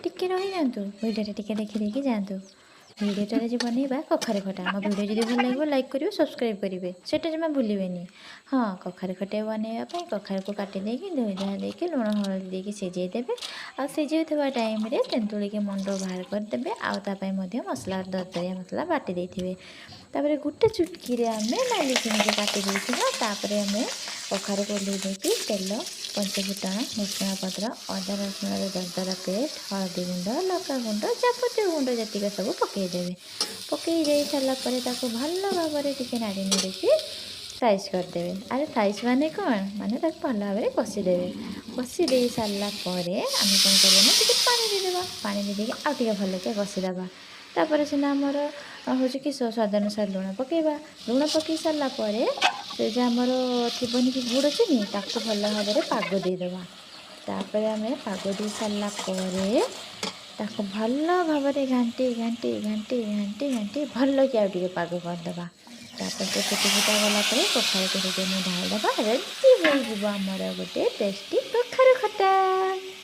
ଟିକେ ରହିଯାଆନ୍ତୁ, ଭିଡ଼ିଓଟା ଟିକେ ଦେଖିଦେଇକି ଯାଆନ୍ତୁ। ଭିଡ଼ିଓଟାରେ ଯେ ବନେଇବା କଖାରୁ ଖଟା, ଆମ ଭିଡ଼ିଓ ଯଦି ଭଲ ଲାଗିବ ଲାଇକ୍ କରିବେ, ସବସ୍କ୍ରାଇବ୍ କରିବେ, ସେଇଟା ଜମା ଭୁଲିବେନି। ହଁ, କଖାରୁ ଖଟା ବନେଇବା ପାଇଁ କଖାରୁକୁ କାଟି ଦେଇକି ଧୋଇ ଧୁଆ ଦେଇକି ଲୁଣ ହଳଦୀ ଦେଇକି ସିଝେଇ ଦେବେ। ଆଉ ସିଝେଉଥିବା ଟାଇମ୍ରେ ତେନ୍ତୁଳିକି ମୁଣ୍ଡ ବାହାର କରିଦେବେ। ଆଉ ତା ପାଇଁ ମଧ୍ୟ ମସଲା ଦରଦରିଆ ମସଲା ବାଟି ଦେଇଥିବେ। ତାପରେ ଗୋଟେ ଚୁଟକିରେ ଆମେ ନାଲି ଚିନିକୁ କାଟି ଦେଇଥିବା। ତାପରେ ଆମେ କଖାରୁକୁ ଓହ୍ଲେଇ ଦେଇକି ତେଲ, ପଞ୍ଚଫୁଟଣ, ଭୃଷୁଙ୍ଗା ପତ୍ର, ଅଦା ରସୁଣର ଦରଦରା ପେଷ୍ଟ, ହଳଦୀ ଗୁଣ୍ଡ, ଲଙ୍କା ଗୁଣ୍ଡ, ଯାବତୀୟ ଗୁଣ୍ଡ ଯେତିକ ସବୁ ପକାଇଦେବେ। ପକାଇ ଦେଇ ସାରିଲା ପରେ ତାକୁ ଭଲ ଭାବରେ ଟିକେ ନାଡ଼ି ନେଡ଼ିକି ସାଇଜ୍ କରିଦେବେ। ଆରେ ସାଇଜ୍ ମାନେ କ'ଣ, ମାନେ ତାକୁ ଭଲ ଭାବରେ କଷିଦେବେ। କଷି ଦେଇ ସାରିଲା ପରେ ଆମେ କ'ଣ କରିବା ନା ଟିକେ ପାଣି ଦେଇଦେବା। ପାଣି ଦେଇକି ଆଉ ଟିକେ ଭଲକି କଷିଦେବା। ତାପରେ ସିନା ଆମର ହେଉଛି କି ସ୍ୱାଦ ଅନୁସାରେ ଲୁଣ ପକାଇବା। ଲୁଣ ପକାଇ ସାରିଲା ପରେ ସେ ଯେ ଆମର ଥିବନି କି ଗୁଡ଼ ଚିନି, ତାକୁ ଭଲ ଭାବରେ ପାଗ ଦେଇଦେବା। ତାପରେ ଆମେ ପାଗ ଦେଇ ସାରିଲା ପରେ ତାକୁ ଭଲ ଭାବରେ ଘାଣ୍ଟି ଘାଣ୍ଟି ଘାଣ୍ଟି ଘାଣ୍ଟି ଘାଣ୍ଟି ଭଲକି ଆଉ ଟିକେ ପାଗ କରିଦେବା। ତାପରେ ସେ ଫୁଟି ଫୁଟା ଗଲା ପରେ କଖାରୁକୁ ସେଇଠି ଆମେ ଢାଳିଦେବା। ରେଡ଼ି ହେଇଯିବ ଆମର ଗୋଟେ ଟେଷ୍ଟି କଖାରୁ ଖଟା।